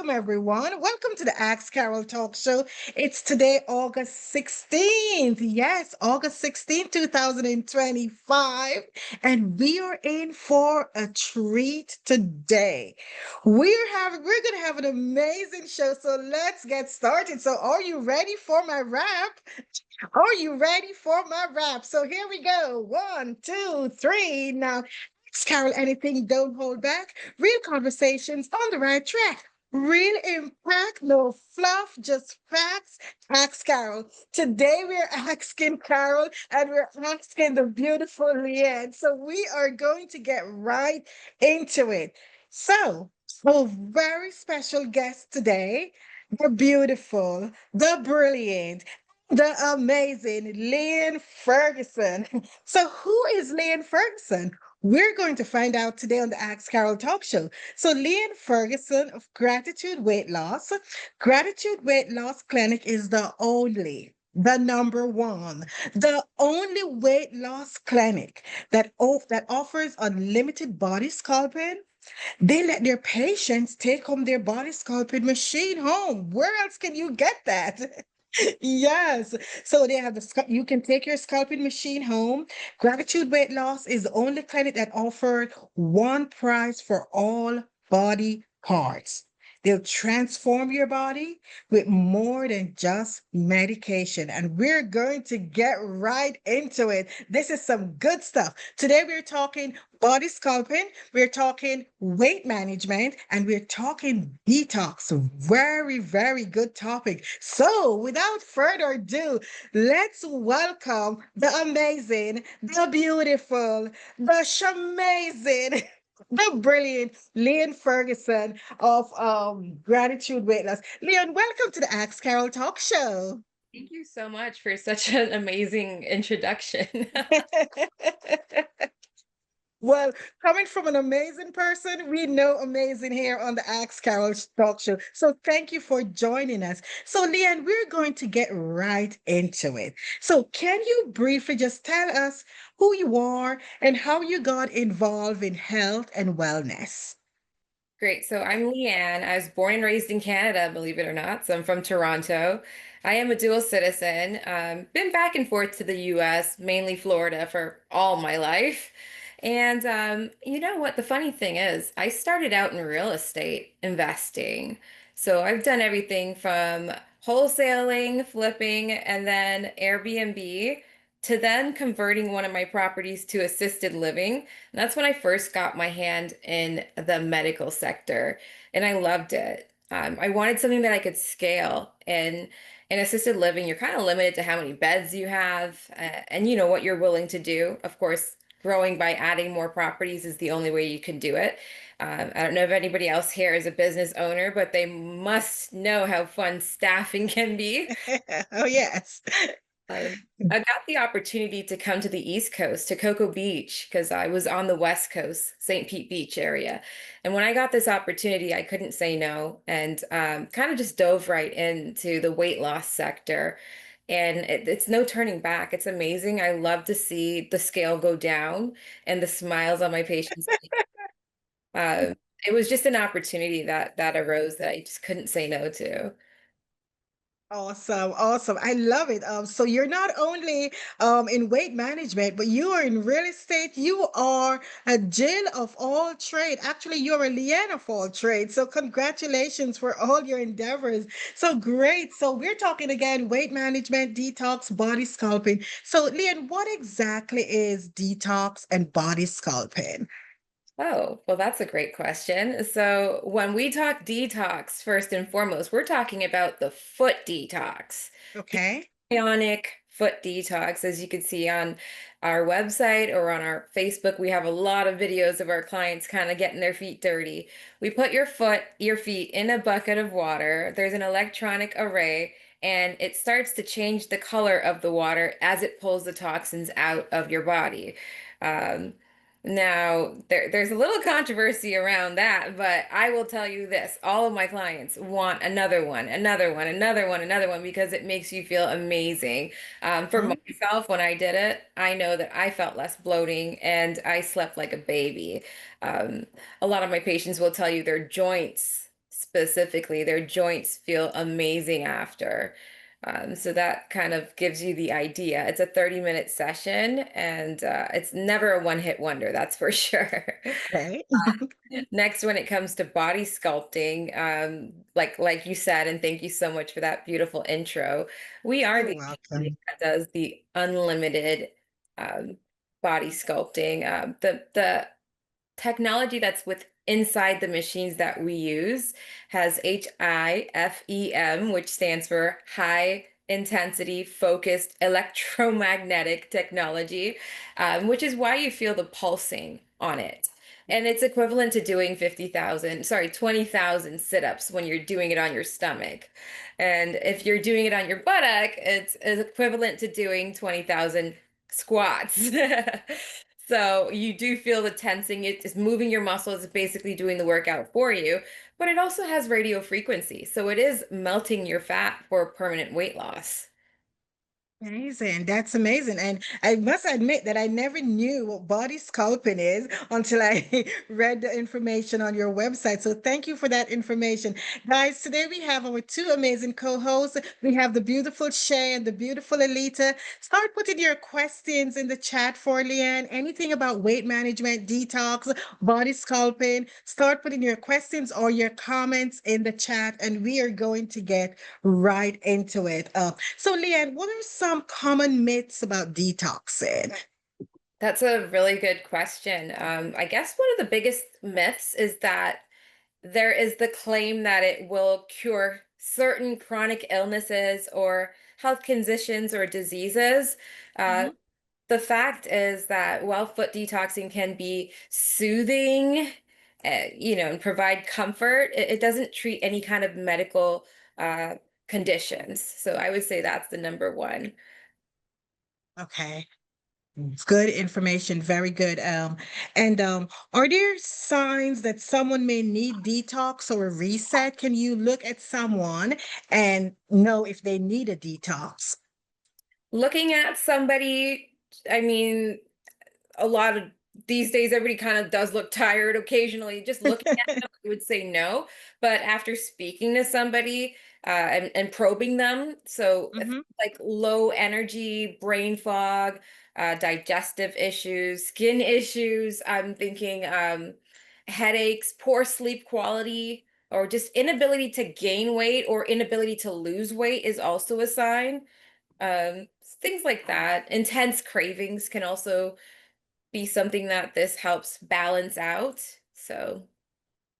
welcome everyone. Welcome to the Ask Carol Talk Show. It's today, August 16th. Yes, August 16th, 2025. And we are in for a treat today. We're gonna have an amazing show. So let's get started. So are you ready for my rap? Are you ready for my rap? So here we go. One, two, three. Now, ask Carol anything, don't hold back. Real conversations on the right track. Real impact, no fluff, just facts. Ask Carol. Today we're asking Carol and we're asking the beautiful Leanne. So we are going to get right into it. So, a very special guest today, the beautiful, the brilliant, the amazing Lynn Ferguson. So, who is Lynn Ferguson? We're going to find out today on the Ask Carol Talk Show. So, Lynn Ferguson of Gratitude Weight Loss Clinic is the number one, the only weight loss clinic that offers unlimited body sculpting. They let their patients take home their body sculpting machine home. Where else can you get that? Yes. So they have you can take your sculpting machine home. Gratitude Weight Loss is the only clinic that offered one price for all body parts. They'll transform your body with more than just medication. And we're going to get right into it. This is some good stuff. Today, we're talking body sculpting, we're talking weight management, and we're talking detox. Very, very good topic. So, without further ado, let's welcome the amazing, the beautiful, the shamazing, the brilliant Leon Ferguson of Gratitude Weight Loss. Leon, welcome to the Ask Carol Talk Show. Thank you so much for such an amazing introduction. Well, coming from an amazing person, we know amazing here on the Ask Carol Talk Show. So thank you for joining us. So, Leanne, we're going to get right into it. So, can you briefly just tell us who you are and how you got involved in health and wellness? Great. So I'm Leanne. I was born and raised in Canada, believe it or not. So I'm from Toronto. I am a dual citizen. Been back and forth to the US, mainly Florida, for all my life. And you know what? The funny thing is, I started out in real estate investing. So I've done everything from wholesaling, flipping, and then Airbnb to then converting one of my properties to assisted living. And that's when I first got my hand in the medical sector, and I loved it. I wanted something that I could scale. And in assisted living, you're kind of limited to how many beds you have, and you know what you're willing to do. Of course, growing by adding more properties is the only way you can do it. I don't know if anybody else here is a business owner, but they must know how fun staffing can be. Oh, yes. Um, I got the opportunity to come to the East Coast, to Cocoa Beach, because I was on the West Coast, St. Pete Beach area. And when I got this opportunity, I couldn't say no, and kind of just dove right into the weight loss sector. And it's no turning back. It's amazing. I love to see the scale go down and the smiles on my patients. Uh, it was just an opportunity that arose that I just couldn't say no to. Awesome, awesome. I love it. So you're not only in weight management, but you are in real estate. You are a Jill of all trade. Actually, you're a Leanne of all trade. So congratulations for all your endeavors. So great. So we're talking again, weight management, detox, body sculpting. So Leanne, what exactly is detox and body sculpting? Oh, well, that's a great question. So, when we talk detox, first and foremost, we're talking about the foot detox, the Okay. ionic foot detox. As you can see on our website or on our Facebook, we have a lot of videos of our clients kind of getting their feet dirty. We put your feet in a bucket of water. There's an electronic array, and it starts to change the color of the water as it pulls the toxins out of your body. Um, Now, there's a little controversy around that, but I will tell you this, all of my clients want another one, another one, another one, another one, because it makes you feel amazing. For Mhm. myself, when I did it, I know that I felt less bloating and I slept like a baby. Um, a lot of my patients will tell you their joints specifically, their joints feel amazing after. So that kind of gives you the idea. It's a 30-minute session, and it's never a one-hit wonder, that's for sure. Okay. Next, when it comes to body sculpting, like you said, and thank you so much for that beautiful intro. We are You're the clinic welcome. that does the unlimited um, body sculpting. The technology that's with inside the machines that we use has HIFEM, which stands for high intensity focused electromagnetic technology, which is why you feel the pulsing on it. And it's equivalent to doing 50,000, sorry, 20,000 sit-ups when you're doing it on your stomach. And if you're doing it on your buttock, it's equivalent to doing 20,000 squats. So you do feel the tensing. It is moving your muscles, it's basically doing the workout for you, but it also has radio frequency. So it is melting your fat for permanent weight loss. Amazing. That's amazing. And I must admit that I never knew what body sculpting is until I read the information on your website. So thank you for that information. Guys, today we have our two amazing co-hosts. We have the beautiful Shay and the beautiful Alita. Start putting your questions in the chat for Leanne. Anything about weight management, detox, body sculpting. Start putting your questions or your comments in the chat, and we are going to get right into it. So, Leanne, what are some common myths about detoxing? That's a really good question. I guess one of the biggest myths is that there is the claim that it will cure certain chronic illnesses or health conditions or diseases. Uh, Mhm. the fact is that while foot detoxing can be soothing, and provide comfort, it doesn't treat any kind of medical uh, conditions. So I would say that's the number one. Okay. It's good information. Very good. And are there signs that someone may need detox or a reset? Can you look at someone and know if they need a detox? Looking at somebody, I mean, a lot of these days everybody kind of does look tired occasionally. Just looking at them, I would say no. But after speaking to somebody and probing them, so Hmm. like low energy, brain fog, digestive issues, skin issues, I'm thinking headaches, poor sleep quality, or just inability to gain weight or inability to lose weight is also a sign. Things like that. Intense cravings can also be something that this helps balance out. So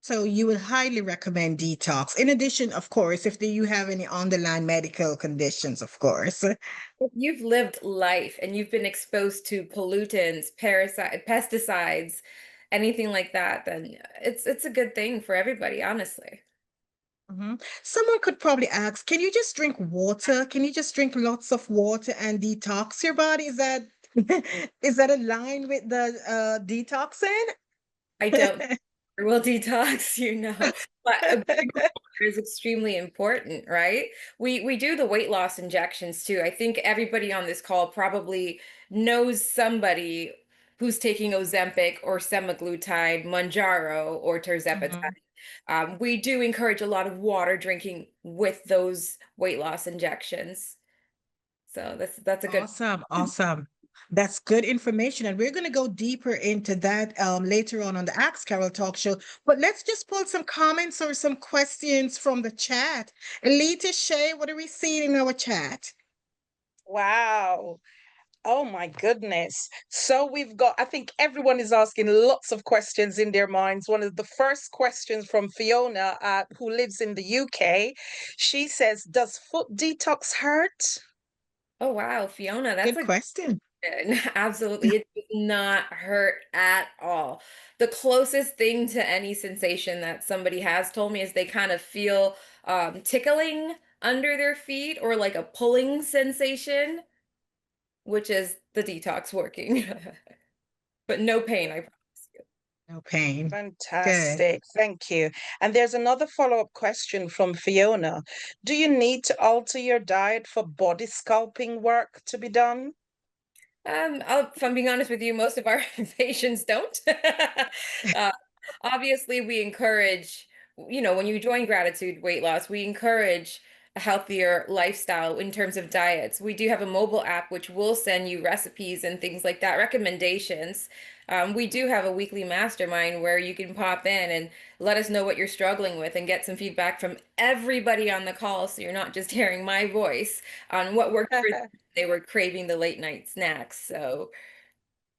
So you would highly recommend detox. In addition, of course, if you have any underlying medical conditions, of course. if you've lived life and you've been exposed to pollutants, parasite, pesticides, anything like that, then it's a good thing for everybody, honestly. Mhm. Someone could probably ask, can you just drink water? Can you just drink lots of water and detox your body? Is that is that aligned with the detoxing? I don't will detox, but a big water is extremely important, right? We do the weight loss injections too. I think everybody on this call probably knows somebody who's taking Ozempic or semaglutide, Mounjaro, or tirzepatide. Mhm. We do encourage a lot of water drinking with those weight loss injections. So that's a good. Awesome, awesome. That's good information. And we're going to go deeper into that later on the Ask Carol Talk Show. But let's just pull some comments or some questions from the chat. Elita Shay, what are we seeing in our chat? Wow. Oh my goodness. So we've got, I think everyone is asking lots of questions in their minds. One of the first questions from Fiona, who lives in the UK, she says, does foot detox hurt? Oh wow, Fiona, that's Good a question. absolutely. It does not hurt at all. The closest thing to any sensation that somebody has told me is they kind of feel tickling under their feet or like a pulling sensation, which is the detox working. But no pain, I promise you. No pain. Good. Fantastic. Thank you. And there's another follow-up question from Fiona. Do you need to alter your diet for body sculpting work to be done? If I'm being honest with you, most of our patients don't. uh, obviously, we encourage when you join Gratitude Weight Loss, we encourage a healthier lifestyle in terms of diets. We do have a mobile app which will send you recipes and things like that, recommendations. We do have a weekly mastermind where you can pop in and let us know what you're struggling with and get some feedback from everybody on the call, so you're not just hearing my voice on what worked for them. They were craving the late night snacks. So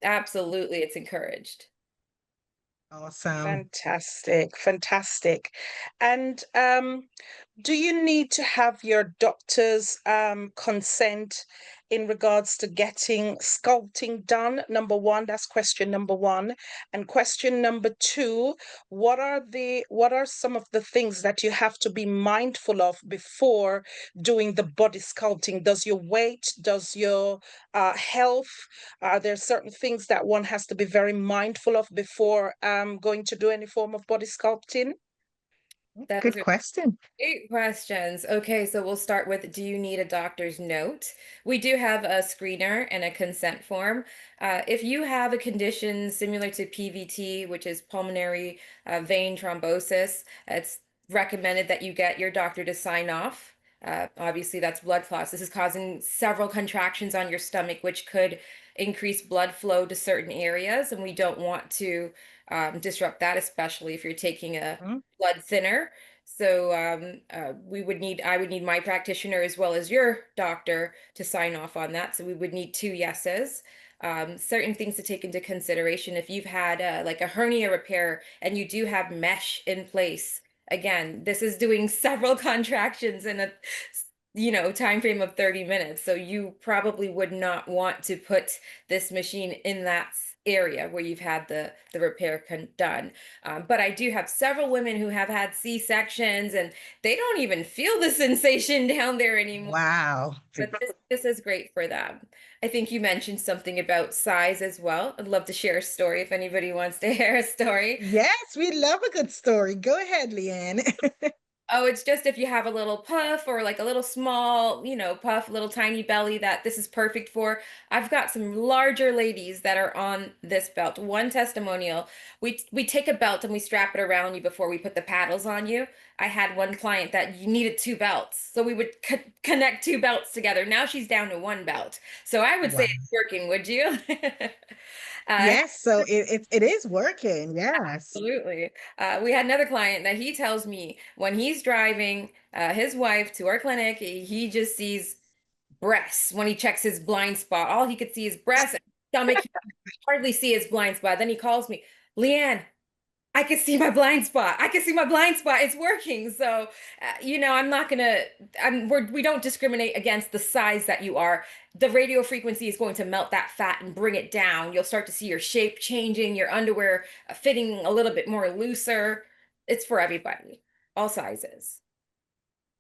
absolutely, it's encouraged. Awesome. Fantastic, fantastic. And do you need to have your doctor's consent in regards to getting sculpting done? Number one, that's question number one. And question number two, what are some of the things that you have to be mindful of before doing the body sculpting? Does your weight, does your health, are there certain things that one has to be very mindful of before going to do any form of body sculpting? Those Good are question. great questions. Okay, so we'll start with, do you need a doctor's note? We do have a screener and a consent form. If you have a condition similar to PVT, which is pulmonary vein thrombosis, it's recommended that you get your doctor to sign off. Obviously, that's blood clots. This is causing several contractions on your stomach, which could increase blood flow to certain areas, and we don't want to disrupt that, especially if you're taking a Mhm. blood thinner. So I would need my practitioner as well as your doctor to sign off on that. So we would need two yeses. Certain things to take into consideration if you've had like a hernia repair and you do have mesh in place. Again, this is doing several contractions in a time frame of 30 minutes. So you probably would not want to put this machine in that area where you've had the repair done. But I do have several women who have had C-sections and they don't even feel the sensation down there anymore. Wow. But this is great for them. I think you mentioned something about size as well. I'd love to share a story if anybody wants to hear a story. Yes, we love a good story. Go ahead, Leanne. Oh, it's just if you have a little puff or like a little small, puff, little tiny belly, that this is perfect for. I've got some larger ladies that are on this belt. One testimonial, we take a belt and we strap it around you before we put the paddles on you. I had one client that you needed two belts. So we would connect two belts together. Now she's down to one belt. So I would say Wow. it's working, would you? uh, Yes, so it is working. Yes. Absolutely. We had another client that he tells me when he's driving his wife to our clinic, he just sees breasts when he checks his blind spot. All he could see is breasts and stomach. He could hardly see his blind spot. Then he calls me, Leanne, I can see my blind spot. I can see my blind spot. It's working. So, I'm not gonna. We don't discriminate against the size that you are. The radio frequency is going to melt that fat and bring it down. You'll start to see your shape changing, your underwear fitting a little bit more looser. It's for everybody, all sizes.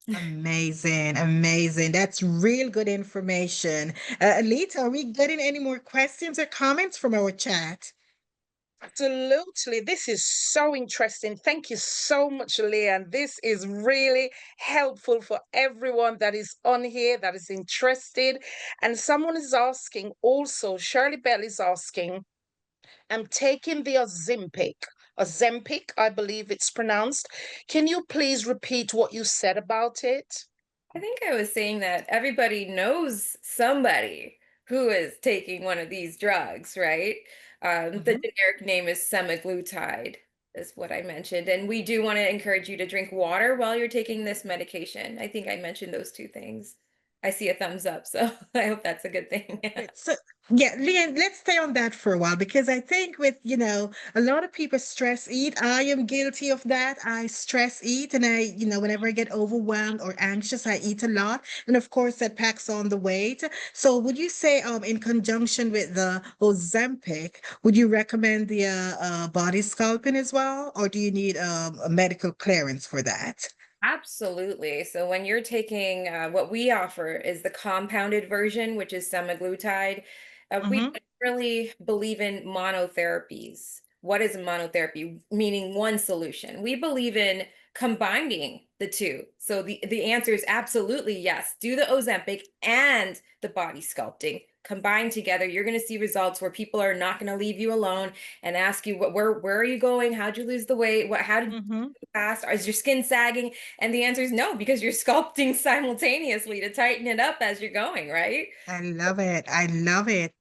Amazing, amazing. That's real good information. Alita, are we getting any more questions or comments from our chat? Absolutely. This is so interesting. Thank you so much, Leanne. This is really helpful for everyone that is on here, that is interested. And someone is asking also, Shirley Bell is asking, I'm taking the Ozempic, I believe it's pronounced. Can you please repeat what you said about it? I think I was saying that everybody knows somebody who is taking one of these drugs, right? The Mhm. generic name is semaglutide, is what I mentioned. And we do want to encourage you to drink water while you're taking this medication. I think I mentioned those two things. I see a thumbs up, so I hope that's a good thing. Right. So, yeah, Leanne, let's stay on that for a while because I think with, a lot of people stress eat. I am guilty of that. I stress eat and whenever I get overwhelmed or anxious, I eat a lot. And of course, that packs on the weight. So would you say, in conjunction with the Ozempic, would you recommend the body sculpting as well? Or do you need a medical clearance for that? Absolutely. So when you're taking what we offer is the compounded version, which is semaglutide. We Mm-hmm. don't really believe in monotherapies. What is a monotherapy? Meaning one solution. We believe in combining the two. So the answer is absolutely yes. Do the Ozempic and the body sculpting combined together. You're going to see results where people are not going to leave you alone and ask you where are you going? How'd you lose the weight? How did Mm-hmm. you fast? Is your skin sagging? And the answer is no, because you're sculpting simultaneously to tighten it up as you're going, right? I love it. I love it.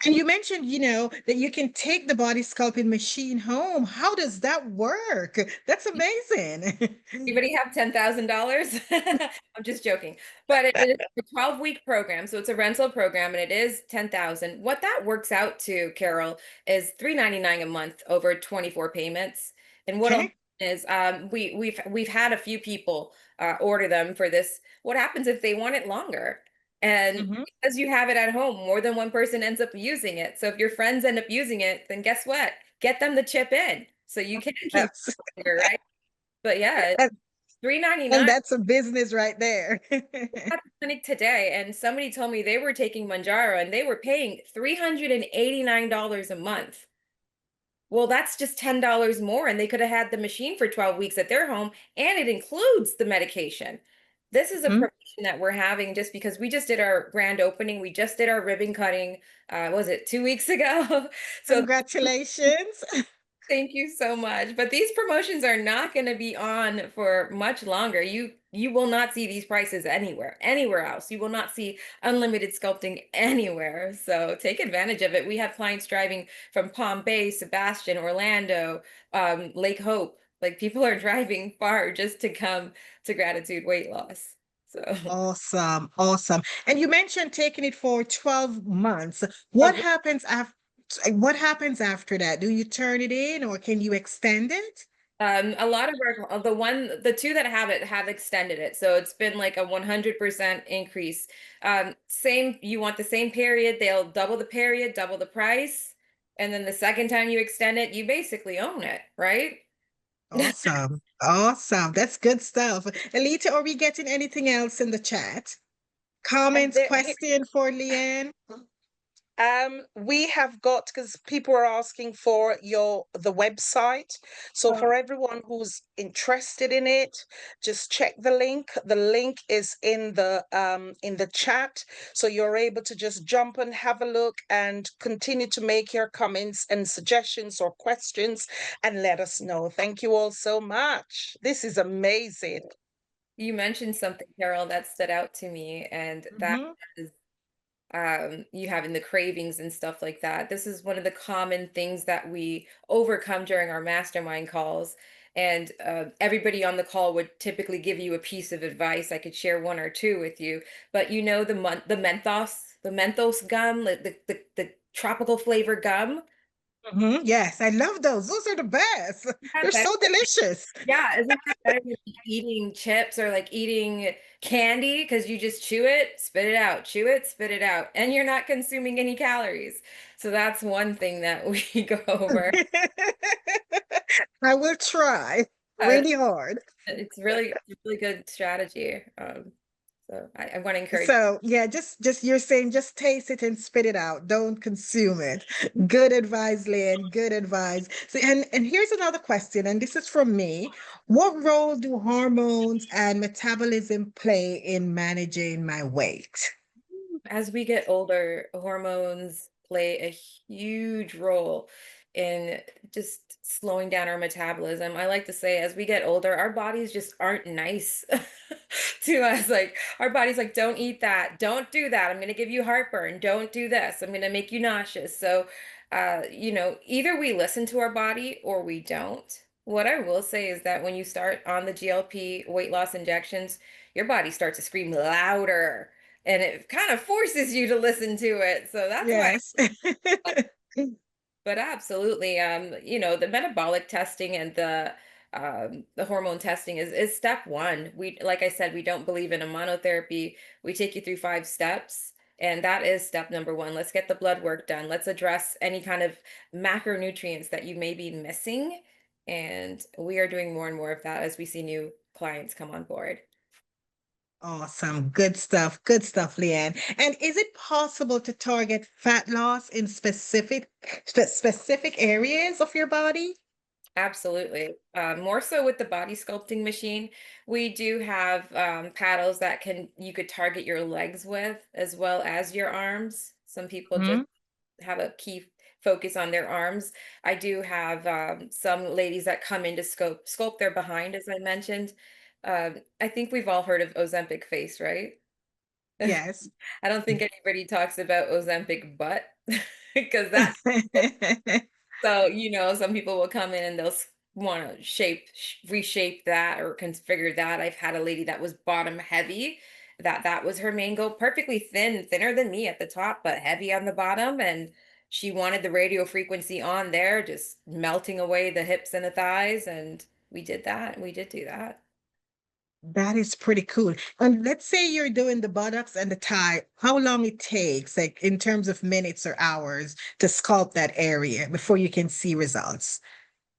And you mentioned, that you can take the body sculpting machine home. How does that work? That's amazing. Anybody have $10,000? I'm just joking. But it is a 12-week program, so it's a rental program and it is 10,000. What that works out to, Carol, is $399 a month over 24 payments. And what Okay. is we've had a few people order them for this. What happens if they want it longer? And Mm-hmm. because you have it at home, more than one person ends up using it. So if your friends end up using it, then guess what? Get them to chip in so you can keep it That's longer, right? But yeah, and, and 399 that's a business right there. at the clinic today, and somebody told me they were taking Manjaro and they were paying $389 a month. Well, that's just $10 more, and they could have had the machine for 12 weeks at their home, and it includes the medication. This is a Mhm. promotion that we're having just because we just did our grand opening. We just did our ribbon cutting. Was it 2 weeks ago? So Congratulations. thank you so much. But these promotions are not going to be on for much longer. You will not see these prices anywhere else. You will not see unlimited sculpting anywhere. So take advantage of it. We have clients driving from Palm Bay, Sebastian, Orlando, Lake Hope. Like people are driving far just to come to Gratitude Weight Loss. So Awesome. Awesome. And you mentioned taking it for 12 months. What happens after that? Do you turn it in or can you extend it? A lot of the two that have it have extended it. So it's been like a 100% increase. Same, you want the same period, they'll double the period, double the price. And then the second time you extend it, you basically own it, right? Awesome. Awesome. That's good stuff. Alita, are we getting anything else in the chat? And Comments, there, question for Leanne? we have got, because people are asking for the website. So Oh, for everyone who's interested in it, just check the link. The link is in the chat. So you're able to just jump and have a look and continue to make your comments and suggestions or questions and let us know. Thank you all so much. This is amazing. You mentioned something, Carol, that stood out to me, and that mhm. is you having the cravings and stuff like that. This is one of the common things that we overcome during our mastermind calls. And everybody on the call would typically give you a piece of advice. I could share one or two with you, but the menthos gum, the tropical flavor gum. Yes, I love those. Those are the best. They're That so delicious. Yeah, isn't that better than like eating chips or like eating candy? Because you just chew it, spit it out, and you're not consuming any calories. So that's one thing that we go over. I will try Uh, really hard. it's a really good strategy. So I want to encourage. So yeah, just you're saying just taste it and spit it out. Don't consume it. Good advice, Lynn. Good advice. So and here's another question, and this is from me. What role do hormones and metabolism play in managing my weight? As we get older, hormones play a huge role in just slowing down our metabolism. I like to say, as we get older, our bodies just aren't nice to us. Like, our body's like, don't eat that, don't do that. I'm going to give you heartburn. Don't do this. I'm going to make you nauseous. So, either we listen to our body or we don't. What I will say is that when you start on the GLP weight loss injections, your body starts to scream louder and it kind of forces you to listen to it. So that's why, Yes. but absolutely, the metabolic testing and the hormone testing is step one. We, like I said, we don't believe in a monotherapy. We take you through 5 steps. And that is step number one. Let's get the blood work done. Let's address any kind of macronutrients that you may be missing. And we are doing more and more of that as we see new clients come on board. Awesome. Good stuff. Good stuff, Leanne. And is it possible to target fat loss in specific areas of your body? Absolutely. More so with the body sculpting machine. We do have paddles that you could target your legs with as well as your arms. Some people just Mhm. have a key focus on their arms. I do have some ladies that come in to sculpt their behind, as I mentioned. I think we've all heard of Ozempic face, right? Yes. I don't think anybody talks about Ozempic butt because that. So, some people will come in and they'll want to reshape that or configure that. I've had a lady that was bottom heavy, that was her main goal, perfectly thin, thinner than me at the top, but heavy on the bottom. And she wanted the radio frequency on there, just melting away the hips and the thighs. And we did that. We did do that. That is pretty cool. And let's say you're doing the buttocks and the thigh, how long it takes, like in terms of minutes or hours, to sculpt that area before you can see results?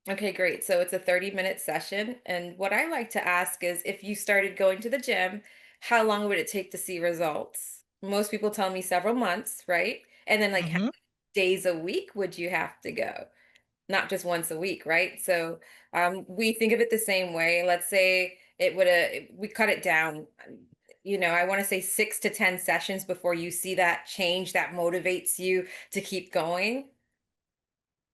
Okay, great. So it's a 30-minute session. And what I like to ask is if you started going to the gym, how long would it take to see results? Most people tell me several months, right? And then, like, how Hmm. many days a week would you have to go? Not just once a week, right? So we think of it the same way. Let's say we cut it down. I want to say 6 to 10 sessions before you see that change that motivates you to keep going.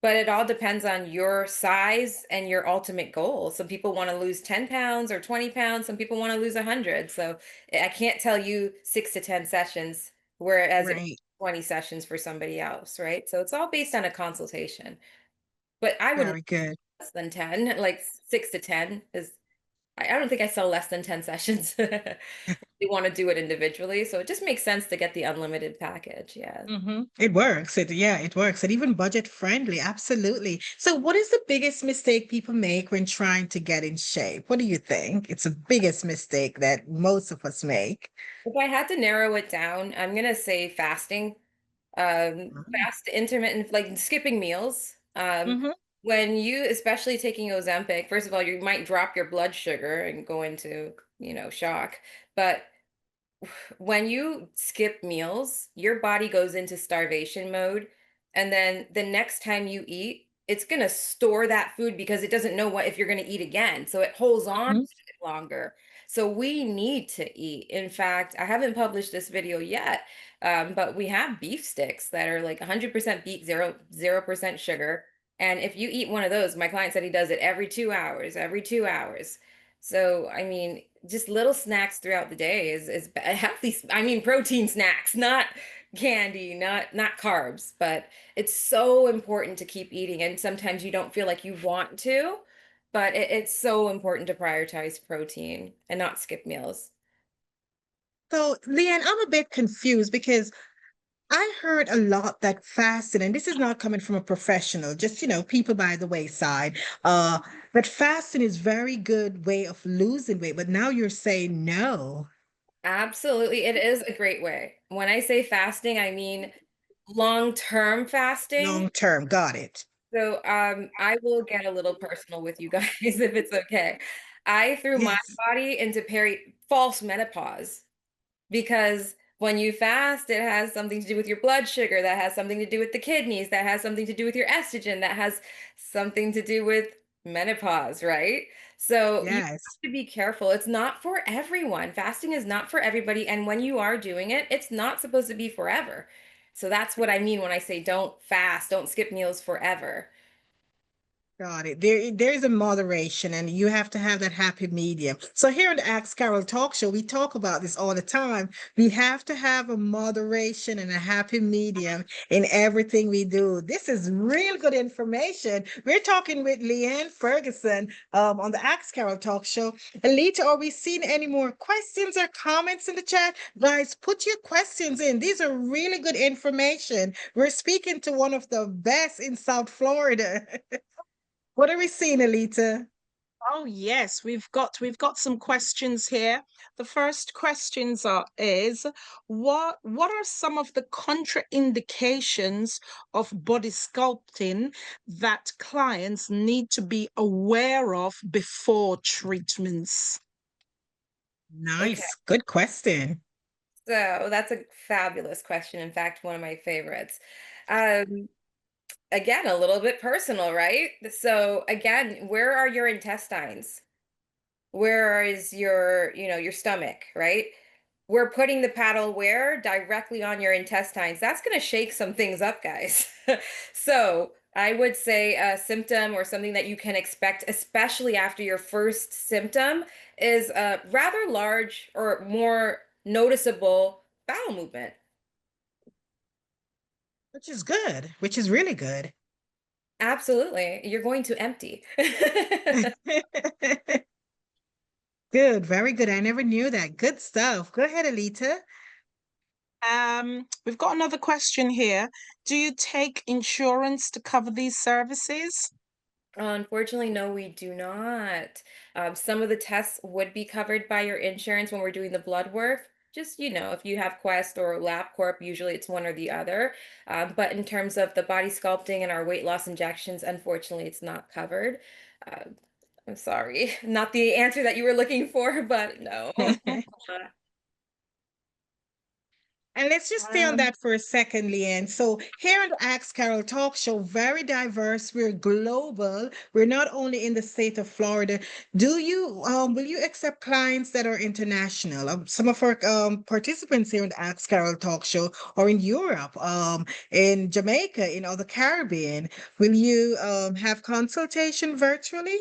But it all depends on your size and your ultimate goal. Some people want to lose 10 pounds or 20 pounds. Some people want to lose 100. So I can't tell you 6 to 10 sessions, whereas it Right. 20 sessions for somebody else, right? So it's all based on a consultation. But I wouldn't Very good. less than 10, like 6 to 10 is, I don't think I sell less than 10 sessions. They want to do it individually. So it just makes sense to get the unlimited package. Yeah. It works. Yeah, it works. And even budget friendly. Absolutely. So, what is the biggest mistake people make when trying to get in shape? What do you think? It's the biggest mistake that most of us make. If I had to narrow it down, I'm gonna say fasting. Fast intermittent, like skipping meals. Mm-hmm. When you, especially taking Ozempic, first of all, you might drop your blood sugar and go into, shock. But when you skip meals, your body goes into starvation mode. And then the next time you eat, it's going to store that food because it doesn't know what if you're going to eat again. So it holds on to Hmm. it longer. So we need to eat. In fact, I haven't published this video yet, but we have beef sticks that are like 100% beef, 0% sugar. And if you eat one of those, my client said he does it every 2 hours, every 2 hours. So, I mean, just little snacks throughout the day is healthy. I mean, protein snacks, not candy, not carbs, but it's so important to keep eating. And sometimes you don't feel like you want to, but it's so important to prioritize protein and not skip meals. So, Leanne, I'm a bit confused because I heard a lot that fasting, and this is not coming from a professional, just people by the wayside. But fasting is very good way of losing weight. But now you're saying no. Absolutely, it is a great way. When I say fasting, I mean long-term fasting. Long term. Got it. So, I will get a little personal with you guys if it's okay. I threw my Yes. body into false menopause because when you fast, it has something to do with your blood sugar, that has something to do with the kidneys, that has something to do with your estrogen, that has something to do with menopause, right? So you Yes. have to be careful. It's not for everyone. Fasting is not for everybody. And when you are doing it, it's not supposed to be forever. So that's what I mean when I say don't fast, don't skip meals forever. Got it. There's a moderation, and you have to have that happy medium. So here on the Ask Carol Talk Show, we talk about this all the time. We have to have a moderation and a happy medium in everything we do. This is real good information. We're talking with Leanne Ferguson on the Ask Carol Talk Show. Alita, are we seeing any more questions or comments in the chat? Guys, put your questions in. These are really good information. We're speaking to one of the best in South Florida. What are we seeing, Alita? Oh yes, we've got some questions here. The first questions is what are some of the contraindications of body sculpting that clients need to be aware of before treatments? Okay. Nice. Good question. So that's a fabulous question. In fact, one of my favorites. Um, again, a little bit personal, right? So again, where are your intestines? Where is your, your stomach, right? We're putting the paddle where? Directly on your intestines. That's going to shake some things up, guys. So I would say a symptom or something that you can expect, especially after your first symptom, is a rather large or more noticeable bowel movement. Which is good, which is really good. Absolutely. You're going to empty. Good, very good. I never knew that. Good stuff. Go ahead, Alita. We've got another question here. Do you take insurance to cover these services? Unfortunately, no, we do not. Some of the tests would be covered by your insurance when we're doing the blood work. Just, if you have Quest or LabCorp, usually it's one or the other. But in terms of the body sculpting and our weight loss injections, unfortunately, it's not covered. Uh, I'm sorry, not the answer that you were looking for, but no. And let's just stay on Um, that for a second, Leanne. So here on the Ask Carol Talk Show, very diverse. We're global. We're not only in the state of Florida. Will you accept clients that are international? Some of our participants here on the Ask Carol Talk Show are in Europe, in Jamaica, in other Caribbean. Will you have consultation virtually?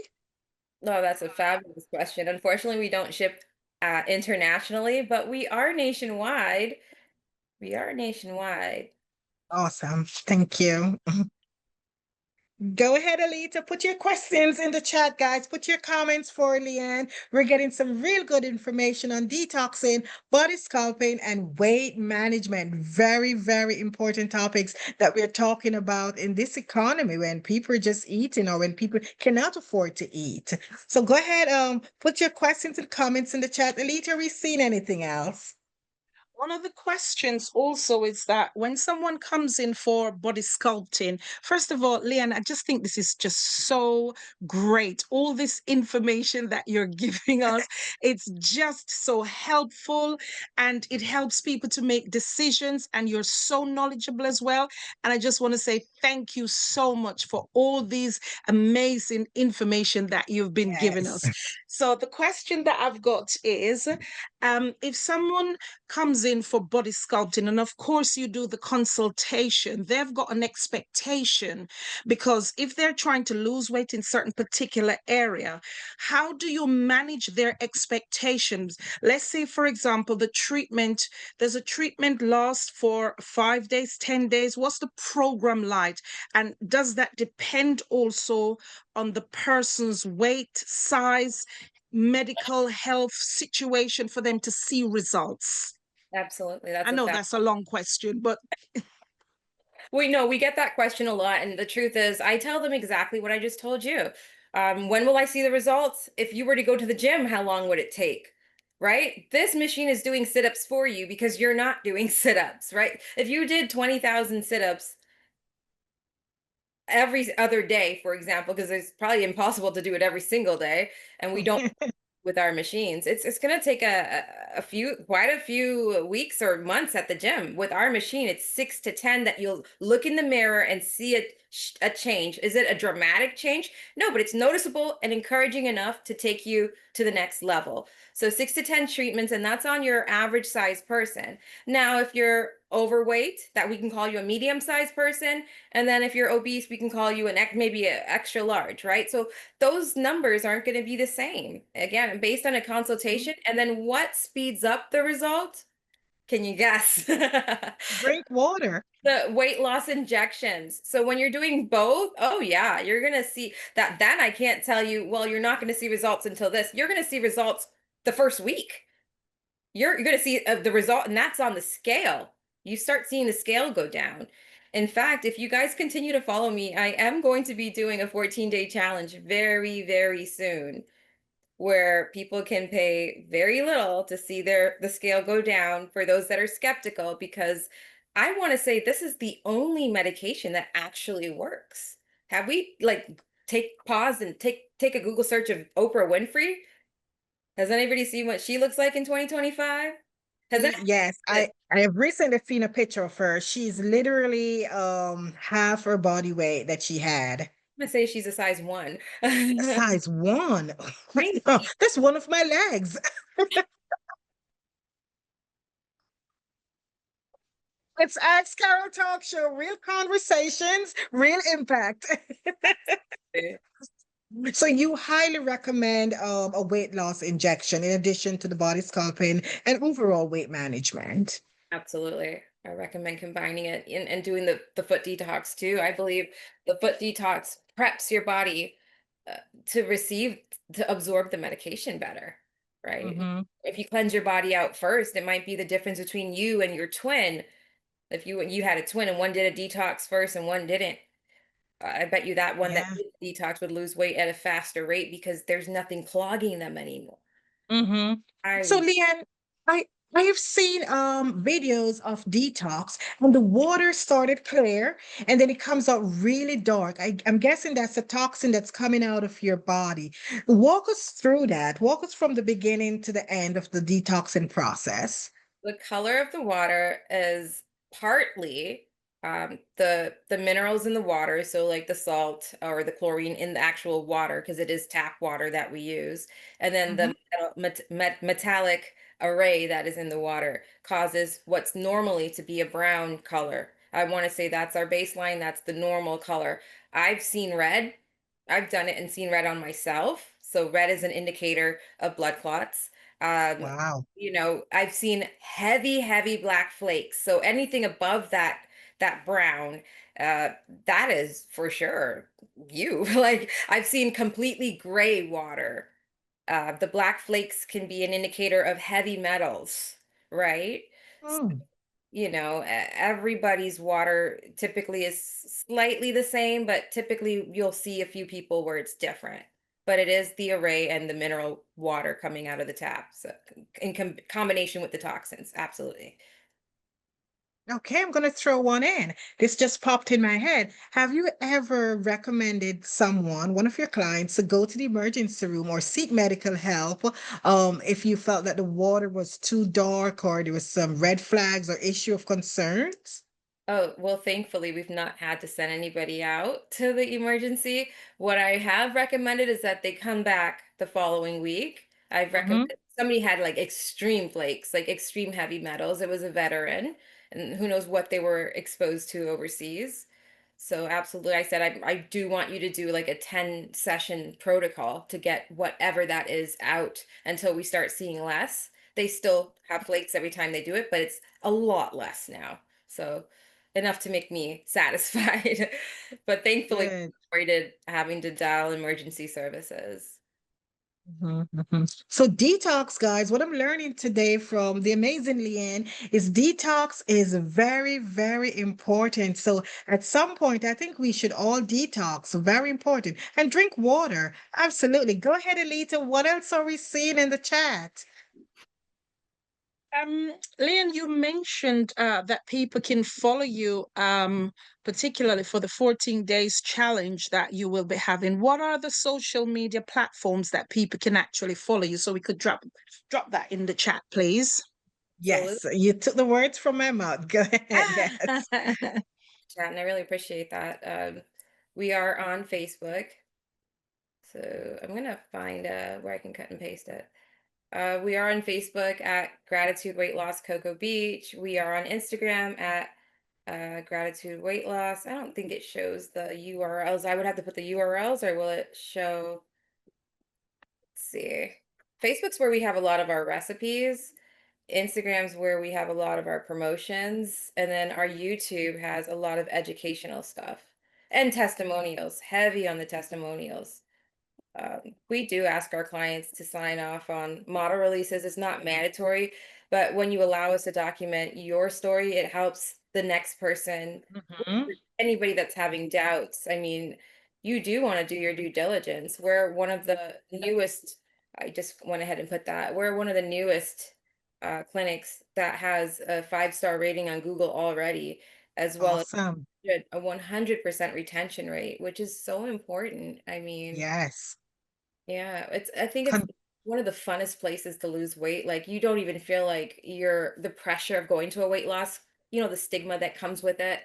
No, that's a fabulous question. Unfortunately, we don't ship internationally, but we are nationwide. We are nationwide. Awesome. Thank you. Go ahead, Alita. Put your questions in the chat, guys. Put your comments for Leanne. We're getting some real good information on detoxing, body sculpting, and weight management. Very, very important topics that we're talking about in this economy when people are just eating or when people cannot afford to eat. So go ahead, put your questions and comments in the chat. Alita, are we seeing anything else? One of the questions also is that when someone comes in for body sculpting, first of all, Leanne, I just think this is just so great. All this information that you're giving us, it's just so helpful and it helps people to make decisions. And you're so knowledgeable as well. And I just want to say thank you so much for all these amazing information that you've been giving Yes. us. So the question that I've got is, if someone comes in for body sculpting, and of course you do the consultation, they've got an expectation because if they're trying to lose weight in certain particular area, how do you manage their expectations? Let's say, for example, there's a treatment lasts for 5 days, 10 days. What's the program like? And does that depend also on the person's weight, size, medical health situation for them to see results? Absolutely. I That's a know fact. that's a long question, but We know we get that question a lot. And the truth is, I tell them exactly what I just told you. When will I see the results? If you were to go to the gym, how long would it take? Right? This machine is doing sit ups for you because you're not doing sit ups, right? If you did 20,000 sit ups every other day, for example, because it's probably impossible to do it every single day, and we don't with our machines. It's going to take quite a few weeks or months at the gym. With our machine, it's 6 to 10 that you'll look in the mirror and see a change. Is it a dramatic change? No, but it's noticeable and encouraging enough to take you to the next level. So 6 to 10 treatments, and that's on your average size person. Now, if you're overweight, that we can call you a medium sized person. And then if you're obese, we can call you maybe an extra large, right? So those numbers aren't going to be the same. Again, based on a consultation. And then what speeds up the result? Can you guess? Drink water. The weight loss injections. So when you're doing both, oh yeah, you're going to see that. Then I can't tell you, well, you're not going to see results until this. You're going to see results the first week. You're going to see the result, and that's on the scale. You start seeing the scale go down. In fact, if you guys continue to follow me, I am going to be doing a 14-day challenge very, very soon where people can pay very little to see the scale go down for those that are skeptical, because I want to say this is the only medication that actually works. Have we take pause and take a Google search of Oprah Winfrey? Has anybody seen what she looks like in 2025? Because Yes, I have recently seen a picture of her. She's literally half her body weight that she had. I'm gonna say she's a size 1. A size one. Crazy. Oh, that's one of my legs. It's Ask Carol Talk Show. Real conversations, real impact. So you highly recommend a weight loss injection in addition to the body sculpting and overall weight management. Absolutely. I recommend combining it and doing the foot detox too. I believe the foot detox preps your body uh, to receive, to absorb the medication better, right? Hmm. If you cleanse your body out first, it might be the difference between you and your twin. If you had a twin and one did a detox first and one didn't, I bet you that one that Yeah. did the detox would lose weight at a faster rate because there's nothing clogging them anymore. Hmm. I So would Leanne, I I have seen videos of detox and the water started clear and then it comes out really dark. I'm guessing that's a toxin that's coming out of your body. Walk us through that. Walk us from the beginning to the end of the detoxing process. The color of the water is partly the minerals in the water, so like the salt or the chlorine in the actual water, because it is tap water that we use, and then Hmm. the metallic array that is in the water causes what's normally to be a brown color. I want to say that's our baseline. That's the normal color. I've seen red. I've done it and seen red on myself. So red is an indicator of blood clots. Um, Wow. I've seen heavy, heavy black flakes. So anything above that brown, uh, that is for sure you. Like I've seen completely gray water. The black flakes can be an indicator of heavy metals, right? Mm. Everybody's water typically is slightly the same, but typically you'll see a few people where it's different. But it is the array and the mineral water coming out of the tap, so in combination with the toxins, absolutely. Okay, I'm going to throw one in. This just popped in my head. Have you ever recommended someone, one of your clients, to go to the emergency room or seek medical help if you felt that the water was too dark or there was some red flags or issue of concerns? Oh, well, thankfully, we've not had to send anybody out to the emergency. What I have recommended is that they come back the following week. I've Hmm. recommended somebody had like extreme flakes, like extreme heavy metals. It was a veteran, and who knows what they were exposed to overseas. So absolutely, I said I do want you to do like a 10 session protocol to get whatever that is out until we start seeing less. They still have flakes every time they do it, but it's a lot less now. So enough to make me satisfied. But thankfully, Good. avoided having to dial emergency services. Mhm, mhm. So detox, guys, what I'm learning today from the amazing Leanne is detox is very, very important. So at some point, I think we should all detox. Very important. And drink water. Absolutely. Go ahead, Alita. What else are we seeing in the chat? Leon, you mentioned that people can follow you, particularly for the 14 days challenge that you will be having. What are the social media platforms that people can actually follow you? So we could drop that in the chat, please. Absolutely. Yes, you took the words from my mouth. Go ahead. Yes. Chat, and I really appreciate that. We are on Facebook. So I'm gonna find where I can cut and paste it. We are on Facebook at Gratitude Weight Loss Cocoa Beach. We are on Instagram at Gratitude Weight Loss. I don't think it shows the URLs. I would have to put the URLs, or will it show? Let's see. Facebook's where we have a lot of our recipes. Instagram's where we have a lot of our promotions. And then our YouTube has a lot of educational stuff and testimonials, heavy on the testimonials. We do ask our clients to sign off on model releases. It's not mandatory, but when you allow us to document your story, it helps the next person, Mhm. anybody that's having doubts. I mean, you do want to do your due diligence. We're one of the newest, I just went ahead and put that. We're one of the newest clinics that has a 5-star rating on Google already, as well as Awesome. a 100% retention rate, which is so important. I mean, Yes. yeah, I think it's Con one of the funnest places to lose weight. Like you don't even feel like you're the pressure of going to a weight loss, the stigma that comes with it.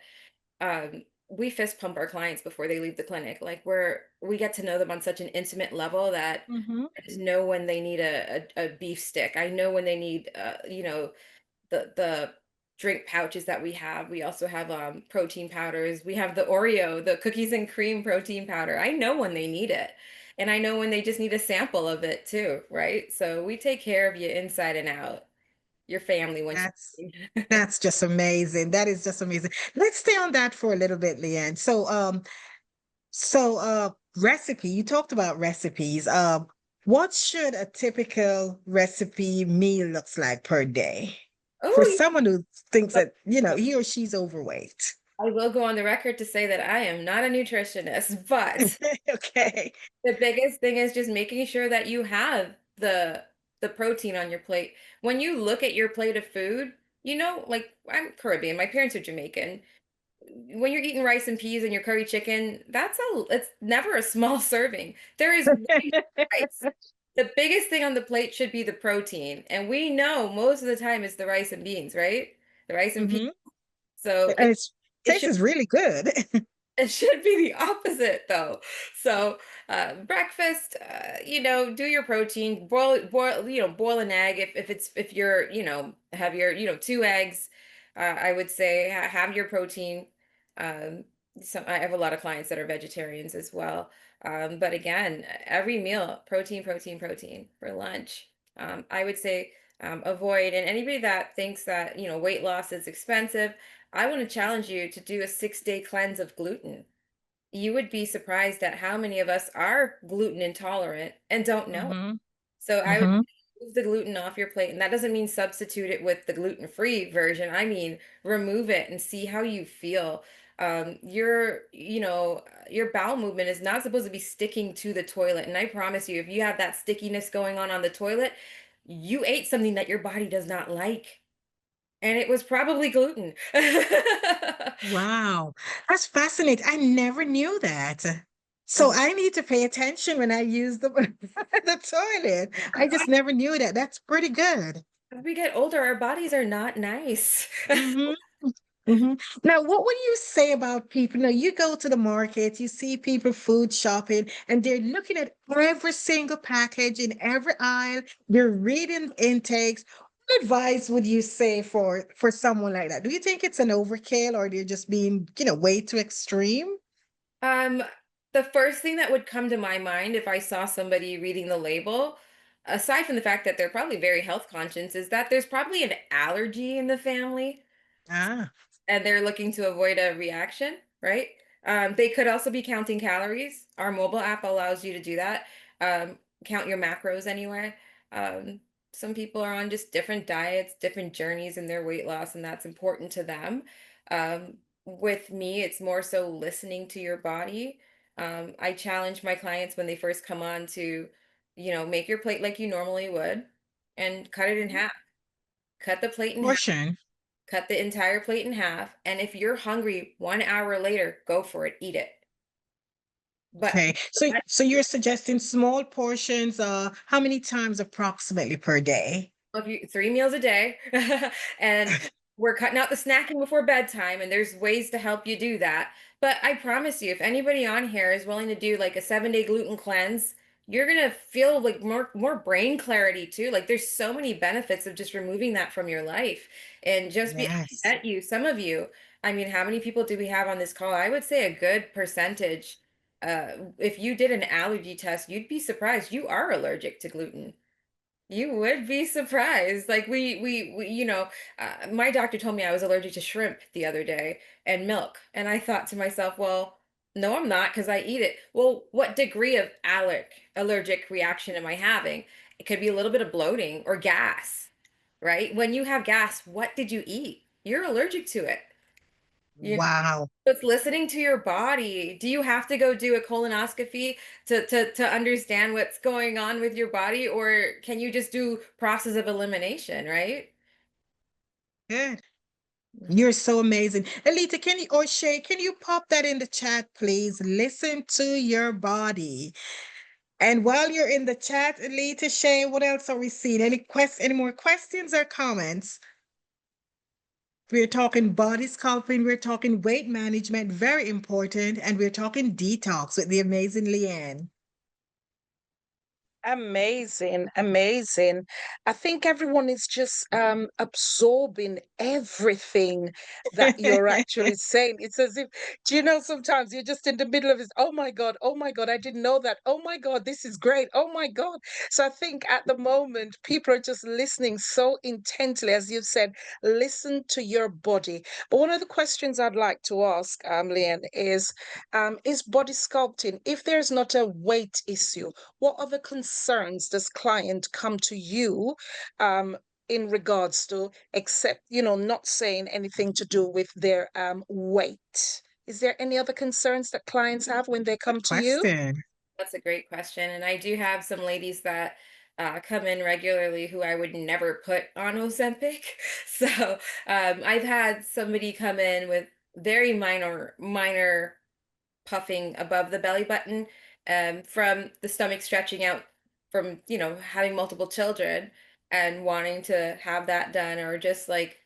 We fist pump our clients before they leave the clinic. Like we get to know them on such an intimate level that Mm-hmm. I just know when they need a beef stick. I know when they need the drink pouches that we have. We also have protein powders. We have the Oreo, the cookies and cream protein powder. I know when they need it. And I know when they just need a sample of it too, right? So we take care of you inside and out. Your family once That's you that's just amazing. That is just amazing. Let's stay on that for a little bit, Leanne. So recipe, you talked about recipes. What should a typical recipe meal looks like per day for Oh, someone who thinks yeah. that, he or she's overweight? I will go on the record to say that I am not a nutritionist, but Okay. the biggest thing is just making sure that you have the protein on your plate. When you look at your plate of food, like I'm Caribbean, my parents are Jamaican. When you're eating rice and peas and your curry chicken, it's never a small serving. There is way more rice. The biggest thing on the plate should be the protein, and we know most of the time it's the rice and beans, right? The rice and peas. Hmm. So And it it's it tastes should is really good. it should be the opposite though. So breakfast, do your protein, boil an egg if you're, have your, 2 eggs. I would say have your protein. Um, I have a lot of clients that are vegetarians as well. But again, every meal, protein, protein, protein for lunch. I would say avoid, and anybody that thinks that, weight loss is expensive, I want to challenge you to do a 6-day cleanse of gluten. You would be surprised at how many of us are gluten intolerant and don't know it. Hmm. So I would Hmm. move the gluten off your plate. And that doesn't mean substitute it with the gluten-free version. I mean, remove it and see how you feel. Your bowel movement is not supposed to be sticking to the toilet. And I promise you, if you have that stickiness going on the toilet, you ate something that your body does not like. And it was probably gluten. Wow, that's fascinating. I never knew that. So Mhm. I need to pay attention when I use the the toilet. I just never knew that. That's pretty good. As we get older, our bodies are not nice. Hmm. Hmm. Now, what would you say about people? Now, you go to the market, you see people food shopping, and they're looking at every single package in every aisle. They're reading intakes. What advice would you say for someone like that? Do you think it's an overkill, or they're just being, way too extreme? Um, the first thing that would come to my mind if I saw somebody reading the label, aside from the fact that they're probably very health conscious, is that there's probably an allergy in the family Ah, and they're looking to avoid a reaction, right? They could also be counting calories. Our mobile app allows you to do that. Count your macros anyway. Um, some people are on just different diets, different journeys in their weight loss, and that's important to them. Um, with me, it's more so listening to your body. I challenge my clients when they first come on to, make your plate like you normally would and cut it in half. Cut the plate in half. portion. Cut the entire plate in half, and if you're hungry 1 hour later, go for it, eat it. But Okay. So you're suggesting small portions, how many times approximately per day? if you 3 meals a day, and we're cutting out the snacking before bedtime, and there's ways to help you do that. But I promise you, if anybody on here is willing to do like a 7-day gluten cleanse, you're gonna feel like more brain clarity too. Like there's so many benefits of just removing that from your life. And just be I Yes. bet you, some of you, I mean, how many people do we have on this call? I would say a good percentage. If you did an allergy test, you'd be surprised you are allergic to gluten. You would be surprised. Like my doctor told me I was allergic to shrimp the other day and milk. And I thought to myself, well, no, I'm not because I eat it. Well, what degree of allergic reaction am I having? It could be a little bit of bloating or gas, right? When you have gas, what did you eat? You're allergic to it. You Wow. It's listening to your body. Do you have to go do a colonoscopy to understand what's going on with your body, or can you just do process of elimination, right? Good. Mhm. You're so amazing. Elita, can you or Shay, can you pop that in the chat, please? Listen to your body. And while you're in the chat, Alita, Shay, what else are we seeing? Any more questions or comments? We're talking body sculpting, we're talking weight management, very important, and we're talking detox with the amazing Leanne. Amazing, amazing. I think everyone is just absorbing everything that you're actually saying. It's as if, do you know, sometimes you're just in the middle of it. Oh my God, I didn't know that. Oh my God, this is great. Oh my God. So I think at the moment, people are just listening so intently, as you've said, listen to your body. But one of the questions I'd like to ask, Leanne, is body sculpting, if there's not a weight issue, what other concerns does client come to you in regards to, except, not saying anything to do with their weight? Is there any other concerns that clients have when they come Good to you? question. That's a great question. And I do have some ladies that come in regularly who I would never put on Ozempic. So I've had somebody come in with very minor puffing above the belly button, from the stomach stretching out from, having multiple children and wanting to have that done, or just like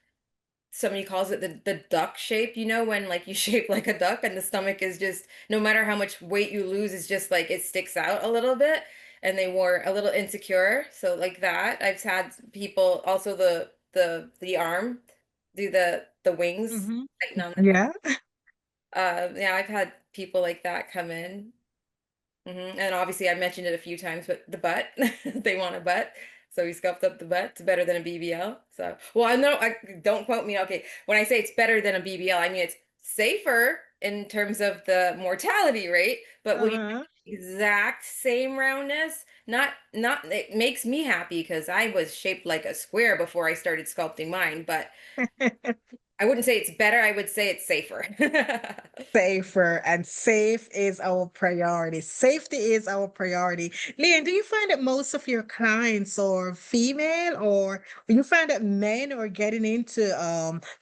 somebody calls it the duck shape, when like you shape like a duck and the stomach is just, no matter how much weight you lose, is just like it sticks out a little bit, and they were a little insecure. So like that. I've had people also the arm, do the wings, Hmm. tighten on the, Yeah. yeah, I've had people like that come in. And obviously, I mentioned it a few times, but the butt, they want a butt. So we sculpt up the butt. It's better than a BBL. So, well, I know, don't quote me. Okay. When I say it's better than a BBL, I mean it's safer in terms of the mortality rate, but will you Uh-huh. get the exact same roundness? Not, it makes me happy because I was shaped like a square before I started sculpting mine, but I wouldn't say it's better. I would say it's safer. Safer, and safe is our priority. Safety is our priority. Leanne, do you find that most of your clients are female, or you find that men are getting into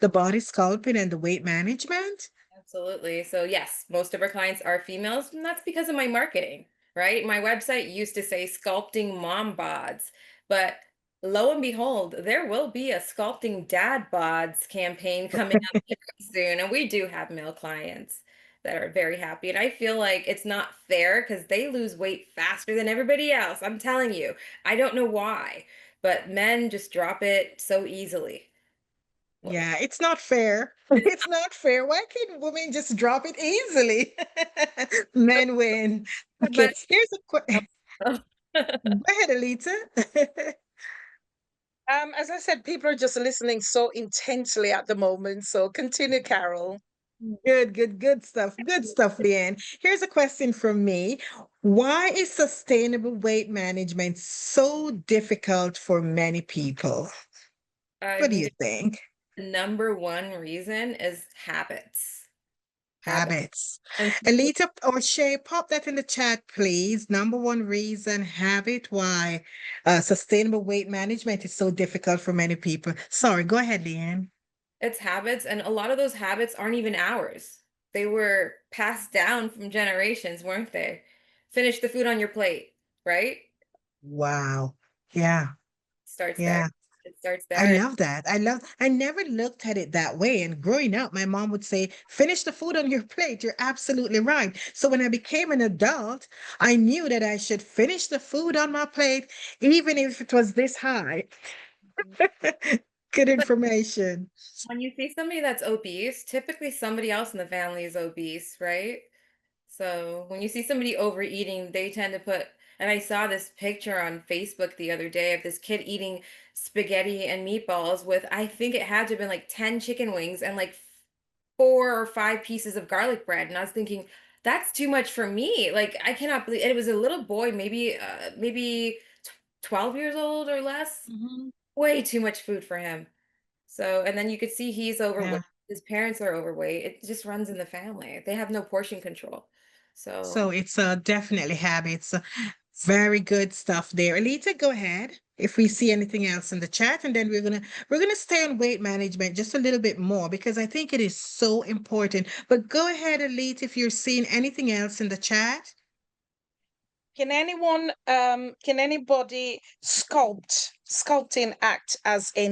the body sculpting and the weight management? Absolutely. So yes, most of our clients are females, and that's because of my marketing, right? My website used to say sculpting mom bods, but lo and behold, there will be a sculpting dad bods campaign coming up very soon, and we do have male clients that are very happy. And I feel like it's not fair because they lose weight faster than everybody else. I'm telling you, I don't know why, but men just drop it so easily. Yeah, it's not fair. It's not fair. Why can't women just drop it easily? Men win. Okay, But here's a Go ahead, Alita. As I said, people are just listening so intensely at the moment. So continue, Carol. Good, good, good stuff. Good stuff, Leanne. Here's a question from me. Why is sustainable weight management so difficult for many people? I What do mean, you think? the number one reason is habits. Habits. Habits. And Alita or Shay, pop that in the chat, please. Number one reason, habit, why sustainable weight management is so difficult for many people. Sorry, go ahead, Leanne. it's habits, and a lot of those habits aren't even ours. They were passed down from generations, weren't they? Finish the food on your plate, right? Wow. Yeah, Starts there. yeah. It starts I there. love that. I never looked at it that way. And growing up, my mom would say, finish the food on your plate. You're absolutely right. So when I became an adult, I knew that I should finish the food on my plate, even if it was this high. Good But information. when you see somebody that's obese, typically somebody else in the family is obese, right? So when you see somebody overeating, they tend to put, and I saw this picture on Facebook the other day of this kid eating spaghetti and meatballs with, I think it had to have been like 10 chicken wings and like 4 or 5 pieces of garlic bread. And I was thinking, that's too much for me. Like, I cannot believe it was a little boy, maybe 12 years old or less. Mhm. Way too much food for him. So, and then you could see he's overweight. Yeah. His parents are overweight. It just runs in the family. They have no portion control. So, So it's definitely habits. Very good stuff there. Alita, go ahead. If we see anything else in the chat, and then we're gonna stay on weight management just a little bit more because I think it is so important. But go ahead, Alita, if you're seeing anything else in the chat. Can anybody sculpting act as a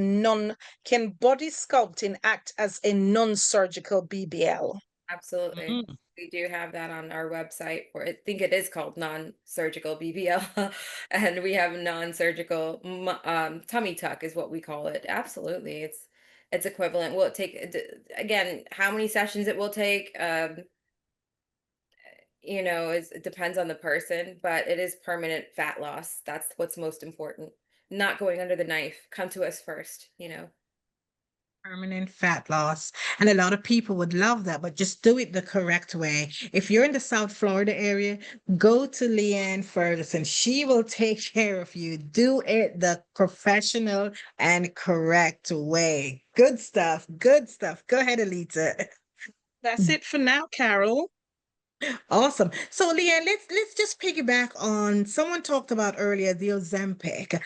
can body sculpting act as a non-surgical BBL? Absolutely. Mhm. We do have that on our website, or I think it is called non-surgical BBL, and we have non-surgical tummy tuck is what we call it. Absolutely. It's equivalent. Will it take again, how many sessions it will take? It depends on the person, but it is permanent fat loss. That's what's most important. Not going under the knife. Come to us first. Permanent fat loss. And a lot of people would love that, but just do it the correct way. If you're in the South Florida area, go to Leanne Ferguson. She will take care of you. Do it the professional and correct way. Good stuff. Good stuff. Go ahead, Alita. That's it for now, Carol. Awesome. So Leanne, let's just piggyback on someone talked about earlier the Ozempic.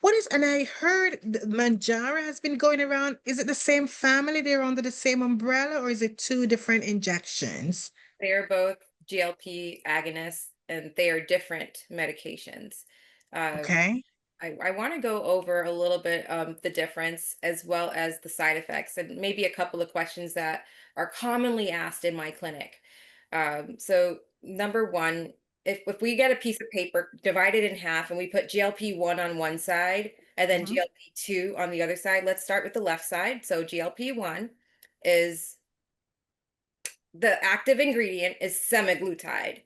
What is and I heard Manjaro has been going around. Is it the same family? They're under the same umbrella, or is it two different injections? They are both GLP agonists and they are different medications. Um, Okay. I want to go over a little bit the difference as well as the side effects and maybe a couple of questions that are commonly asked in my clinic. So number one, if we get a piece of paper divided in half and we put GLP-1 on one side and then Mhm. GLP-2 on the other side, let's start with the left side. So GLP-1 is the active ingredient is semaglutide.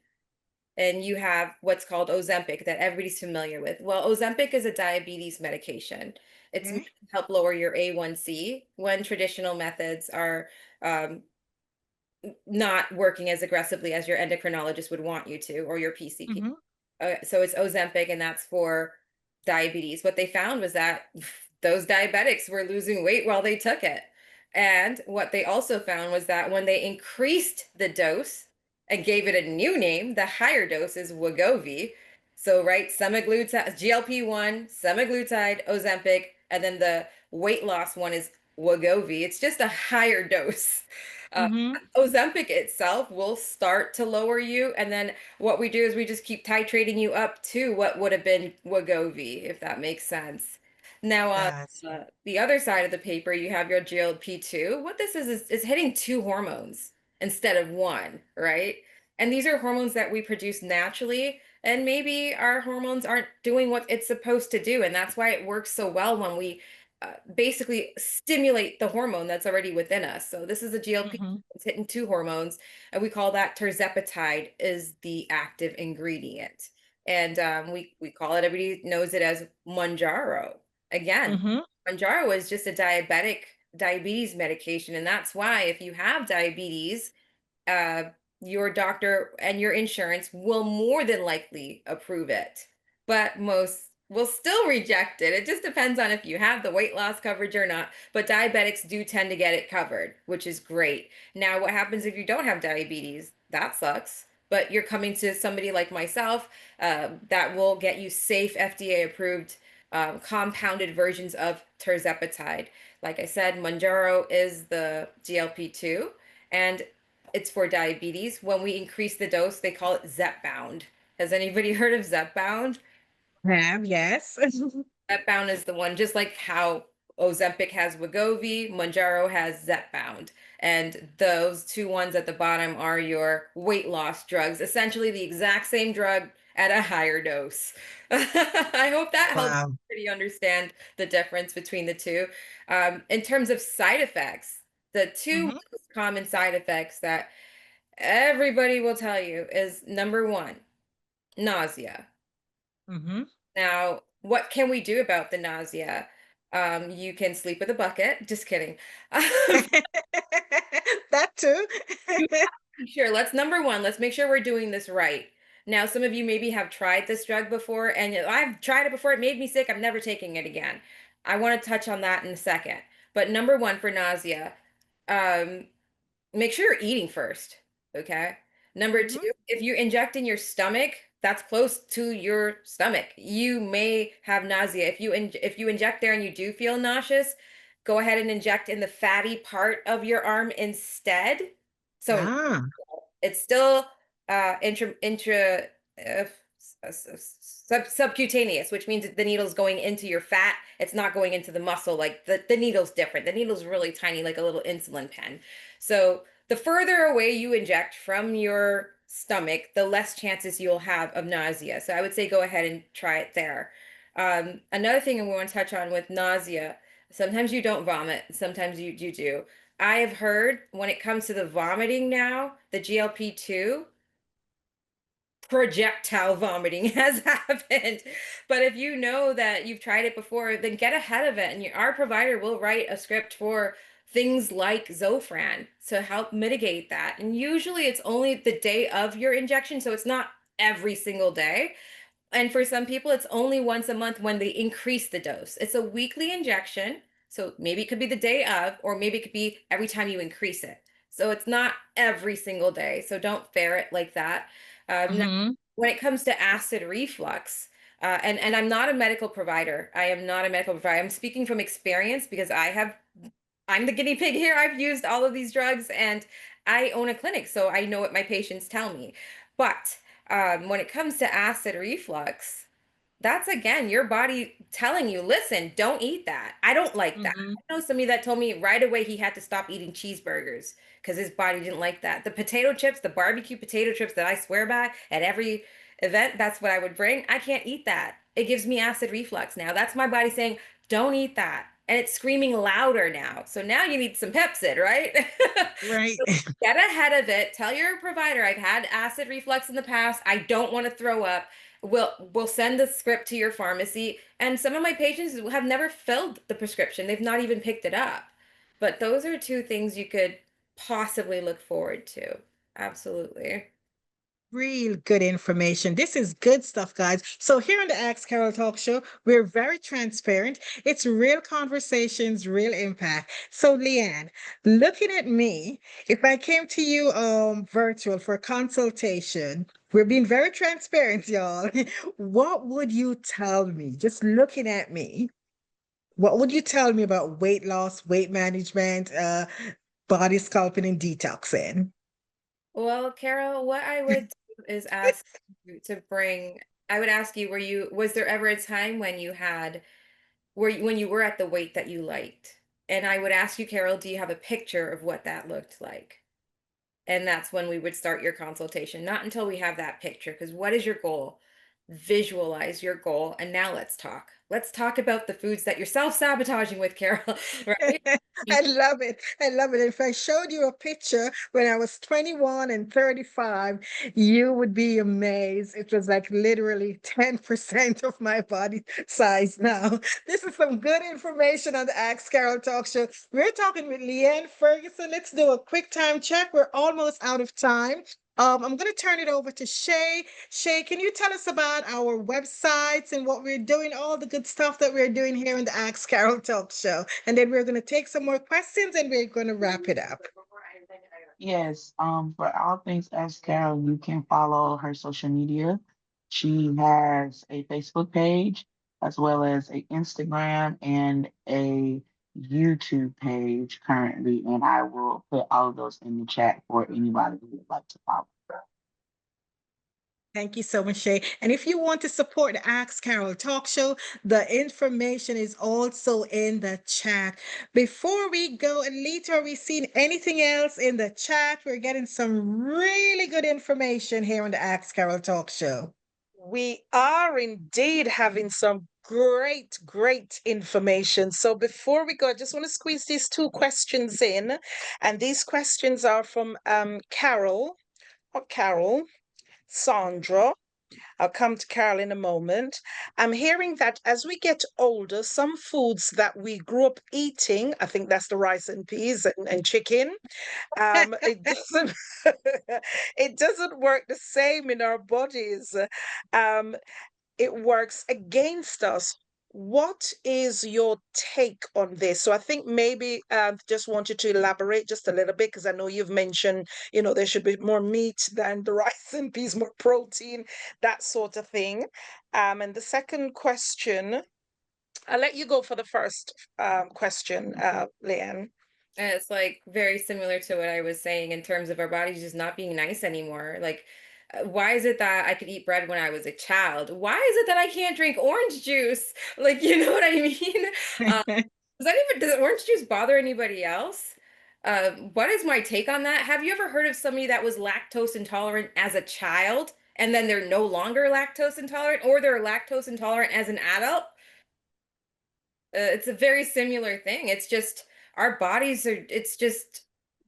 And you have what's called Ozempic that everybody's familiar with. Well, Ozempic is a diabetes medication. It's meant Okay. to help lower your A1C when traditional methods are um, not working as aggressively as your endocrinologist would want you to, or your PCP. Mhm. So it's Ozempic, and that's for diabetes. What they found was that those diabetics were losing weight while they took it. And what they also found was that when they increased the dose and gave it a new name, the higher dose is Wegovy. So, right, semaglutide, GLP-1, semaglutide, Ozempic, and then the weight loss one is Wegovy. It's just a higher dose. Uh, Mhm. Ozempic itself will start to lower you, and then what we do is we just keep titrating you up to what would have been Wegovy, if that makes sense. Now, That's the other side of the paper, you have your GLP-2. What this is hitting two hormones instead of one, right? And these are hormones that we produce naturally, and maybe our hormones aren't doing what it's supposed to do, and that's why it works so well when we basically stimulate the hormone that's already within us. So this is a GLP, mhm. it's hitting two hormones, and we call that terzepatide is the active ingredient. And we call it, everybody knows it as Manjaro. Again, Mhm. Manjaro is just a diabetes medication, and that's why if you have diabetes, uh, your doctor and your insurance will more than likely approve it, but most will still reject it. It just depends on if you have the weight loss coverage or not. But diabetics do tend to get it covered, which is great. Now, what happens if you don't have diabetes? That sucks. But you're coming to somebody like myself that will get you safe, FDA approved, compounded versions of terzepatide. Like I said, Manjaro is the GLP-2. And it's for diabetes. When we increase the dose, they call it Zepbound. Has anybody heard of Zepbound? Have, yes. Zepbound is the one, just like how Ozempic has Wegovy, Mounjaro has Zepbound. And those two ones at the bottom are your weight loss drugs, essentially the exact same drug at a higher dose. I hope that helps Wow. you understand the difference between the two. In terms of side effects, the two Mhm. most common side effects that everybody will tell you is number one, nausea. Mhm. Now, what can we do about the nausea? You can sleep with a bucket. Just kidding. That too. Sure, let's number one, let's make sure we're doing this right. Now, some of you maybe have tried this drug before, and I've tried it before, it made me sick, I'm never taking it again. I want to touch on that in a second. But number one for nausea, um, make sure you're eating first. Okay. Number two, Mhm. if you inject in your stomach, that's close to your stomach. You may have nausea. If you inject there and you do feel nauseous, go ahead and inject in the fatty part of your arm instead. So Ah. it's still intra subcutaneous, which means the needle's going into your fat. It's not going into the muscle. Like the needle's different. The needle's really tiny, like a little insulin pen. So the further away you inject from your stomach, the less chances you'll have of nausea. So I would say go ahead and try it there. Another thing I want to touch on with nausea, sometimes you don't vomit, sometimes you do. I have heard when it comes to the vomiting now, the GLP-2, projectile vomiting has happened. But if you know that you've tried it before, then get ahead of it. And our provider will write a script for things like Zofran to help mitigate that. And usually it's only the day of your injection, so it's not every single day. And for some people, it's only once a month when they increase the dose. It's a weekly injection. So maybe it could be the day of, or maybe it could be every time you increase it. So it's not every single day. So don't fare it like that. Now, Mm-hmm. when it comes to acid reflux, and I'm not a medical provider. I am not a medical provider. I'm speaking from experience because I'm the guinea pig here. I've used all of these drugs and I own a clinic, so I know what my patients tell me. But when it comes to acid reflux, that's again your body telling you, listen, don't eat that. I don't like that. Mm-hmm. I know somebody that told me right away he had to stop eating cheeseburgers because his body didn't like that. The potato chips, the barbecue potato chips that I swear by at every event, that's what I would bring. I can't eat that. It gives me acid reflux now. That's my body saying, don't eat that. And it's screaming louder now. So now you need some Pepsid, right? Right. So get ahead of it. Tell your provider, I've had acid reflux in the past. I don't want to throw up. We'll send the script to your pharmacy. And some of my patients have never filled the prescription. They've not even picked it up. But those are two things you could possibly look forward to. Absolutely. Real good information. This is good stuff, guys. So here on the Ask Carol Talk Show, we're very transparent. It's real conversations, real impact. So Leanne, looking at me, if I came to you virtual for consultation, we're being very transparent, y'all. What would you tell me? Just looking at me, what would you tell me about weight loss, weight management, body sculpting, and detoxing? Well, Carol, what I would do is ask you to bring, I would ask you, was there ever a time when you had, when you were at the weight that you liked? And I would ask you, Carol, do you have a picture of what that looked like? And that's when we would start your consultation, not until we have that picture. Because what is your goal? Visualize your goal. And now let's talk. Let's talk about the foods that you're self-sabotaging with, Carol, right? I love it. I love it. If I showed you a picture when I was 21 and 35, you would be amazed. It was like literally 10% of my body size now. This is some good information on the Ask Carol Talk Show. We're talking with Leanne Ferguson. Let's do a quick time check. We're almost out of time. I'm going to turn it over to Shay. Shay, can you tell us about our websites and what we're doing, all the good stuff that we're doing here in the Ask Carol Talk Show? And then we're going to take some more questions and we're going to wrap it up. Yes, for all things Ask Carol, you can follow her social media. She has a Facebook page as well as a Instagram and a YouTube page currently, and I will put all of those in the chat for anybody who would like to follow her. Thank you so much, Shay. And if you want to support the Ask Carol Talk Show, the information is also in the chat. Before we go, Alita, are we seeing anything else in the chat? We're getting some really good information here on the Ask Carol Talk Show. We are indeed having some great, great information. So before we go, I just want to squeeze these two questions in. And these questions are from Carol, Sandra. I'll come to Carol in a moment. I'm hearing that as we get older, some foods that we grew up eating, I think that's the rice and peas and chicken, it doesn't it doesn't work the same in our bodies. Um, it works against us. What is your take on this? So I think maybe just wanted to elaborate just a little bit because I know you've mentioned, there should be more meat than the rice and peas, more protein, that sort of thing. And the second question, I'll let you go for the first question, Leanne. And it's like very similar to what I was saying in terms of our bodies just not being nice anymore. Like Why is it that I could eat bread when I was a child? Why is it that I can't drink orange juice? Like, you know what I mean? Uh, does orange juice bother anybody else? What is my take on that? Have you ever heard of somebody that was lactose intolerant as a child and then they're no longer lactose intolerant, or they're lactose intolerant as an adult? It's a very similar thing. It's just our bodies are, it's just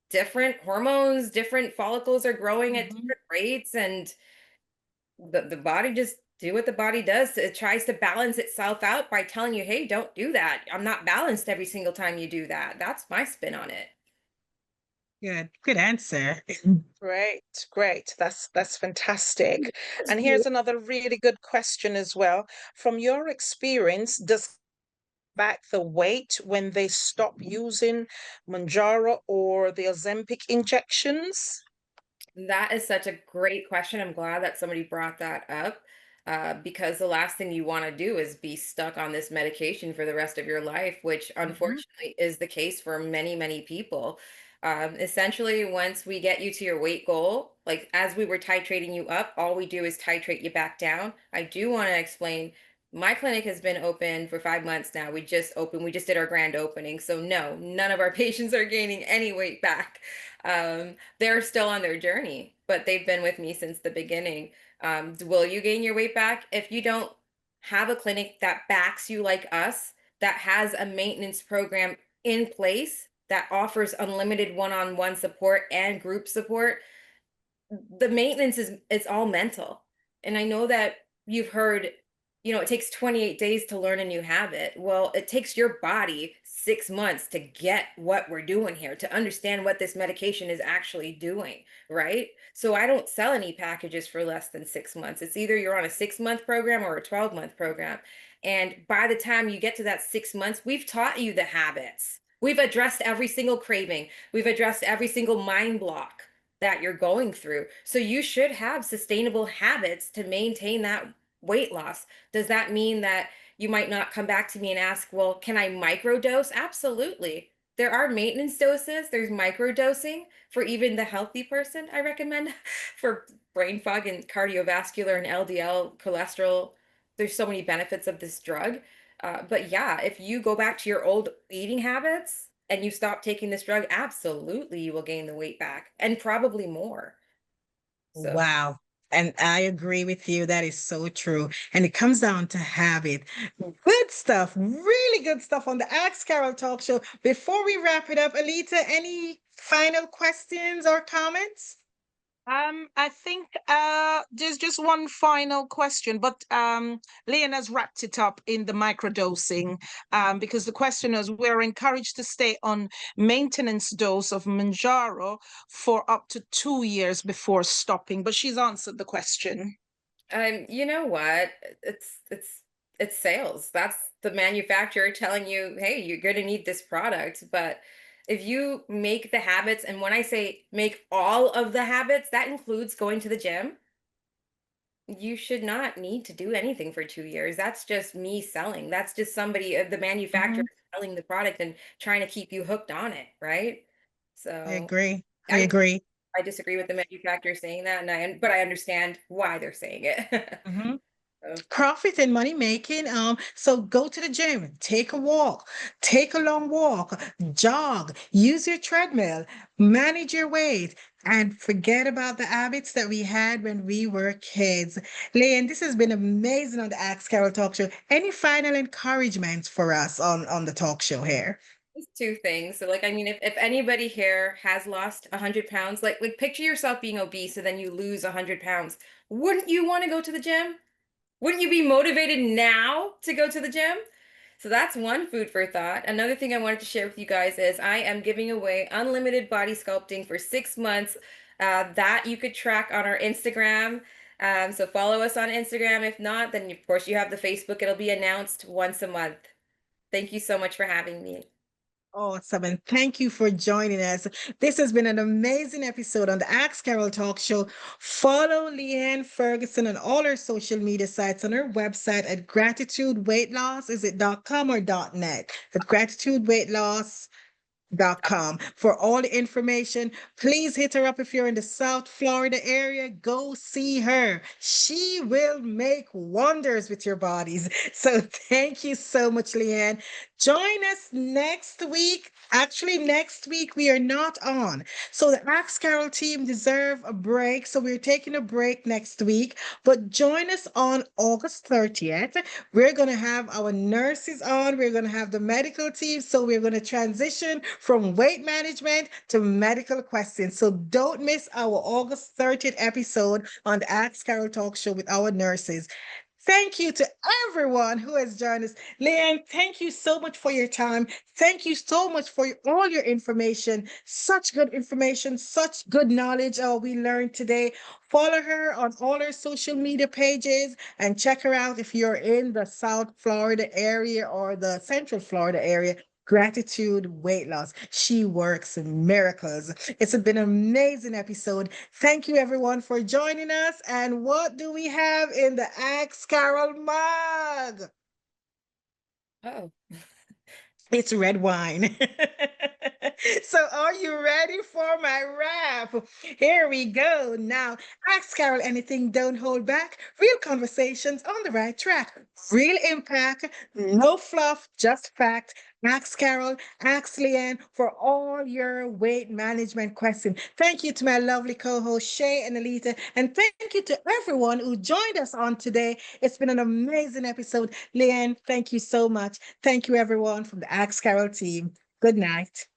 different hormones, different follicles are growing at Mhm. different rates, and the body just do what the body does. It tries to balance itself out by telling you, hey, don't do that. I'm not balanced every single time you do that. That's my spin on it. Good answer. Great, great. That's fantastic. That's And good. here's another really good question as well. From your experience, does back the weight when they stop using Manjaro or the Ozempic injections? That is such a great question. I'm glad that somebody brought that up, because the last thing you want to do is be stuck on this medication for the rest of your life, which Mhm. unfortunately is the case for many, many people. Essentially, once we get you to your weight goal, like as we were titrating you up, all we do is titrate you back down. I do want to explain. My clinic has been open for 5 months now. We just did our grand opening. So, no, none of our patients are gaining any weight back. They're still on their journey, but they've been with me since the beginning. Will you gain your weight back if you don't have a clinic that backs you like us, that has a maintenance program in place that offers unlimited one-on-one support and group support? The maintenance is, it's all mental. And I know that you've heard, it takes 28 days to learn a new habit. Well, it takes your body 6 months to get what we're doing here, to understand what this medication is actually doing, right? So I don't sell any packages for less than 6 months. It's either you're on a 6 month program or a 12-month program. And by the time you get to that 6 months, we've taught you the habits. We've addressed every single craving. We've addressed every single mind block that you're going through. So you should have sustainable habits to maintain that weight loss. Does that mean that you might not come back to me and ask, well, can I microdose? Absolutely. There are maintenance doses. There's microdosing for even the healthy person, I recommend, for brain fog and cardiovascular and LDL cholesterol. There's so many benefits of this drug. But yeah, if you go back to your old eating habits and you stop taking this drug, absolutely you will gain the weight back and probably more. So Wow. And I agree with you. That is so true. And it comes down to habit. Good stuff. Really good stuff on the Ask Carol Talk Show. Before we wrap it up, Alita, any final questions or comments? I think there's just one final question, but Leon has wrapped it up in the microdosing, because the question is, we're encouraged to stay on maintenance dose of Manjaro for up to 2 years before stopping, but she's answered the question. you know what? It's sales. That's the manufacturer telling you, hey, you're gonna need this product. But if you make the habits, and when I say make all of the habits, that includes going to the gym. You should not need to do anything for 2 years. That's just me selling. That's just somebody, the manufacturer Mhm. selling the product and trying to keep you hooked on it, right? I So agree. I I agree. I disagree with the manufacturer saying that, and but I understand why they're saying it. Mhm. So, Profit and money making. So go to the gym, take a walk, take a long walk, jog, use your treadmill, manage your weight, and forget about the habits that we had when we were kids. Lane, this has been amazing on the Ask Carol Talk Show. Any final encouragements for us on the talk show here? just two things. So, like, I mean, if anybody here has lost 100 pounds, like picture yourself being obese and then you lose 100 pounds. Wouldn't you want to go to the gym? Wouldn't you be motivated now to go to the gym? So that's one food for thought. Another thing I wanted to share with you guys is I am giving away unlimited body sculpting for 6 months, that you could track on our Instagram. So follow us on Instagram. If not, then of course you have the Facebook. It'll be announced once a month. Thank you so much for having me. Awesome. And thank you for joining us. This has been an amazing episode on the Ask Carol Talk Show. Follow Leanne Ferguson on all her social media sites, on her website at gratitude weight loss. Is it .com or .net? At gratitude weight loss. For all the information. Please hit her up if you're in the South Florida area. Go see her. She will make wonders with your bodies. So thank you so much, Leanne. Join us next week. Actually, next week we are not on. So the Axe Carol team deserve a break. So we're taking a break next week. But join us on August 30th. We're going to have our nurses on. We're going to have the medical team. So we're going to transition from weight management to medical questions. So don't miss our August 30th episode on the Ask Carol Talk Show with our nurses. Thank you to everyone who has joined us. Leanne, thank you so much for your time. Thank you so much for all your information. Such good information, such good knowledge we learned today. Follow her on all her social media pages and check her out if you're in the South Florida area or the Central Florida area. Gratitude weight loss. She works miracles. It's been an amazing episode. Thank you, everyone, for joining us. And what do we have in the Axe Carol mug? Oh, It's red wine. So, are you ready for my rap? Here we go. Now, ask Carol anything, don't hold back. Real conversations on the right track. Real impact, no fluff, just fact. Ask Carol, ask Leanne for all your weight management questions. Thank you to my lovely co host Shay and Alita. And thank you to everyone who joined us on today. It's been an amazing episode. Leanne, thank you so much. Thank you, everyone from the Axe Carol team. Good night.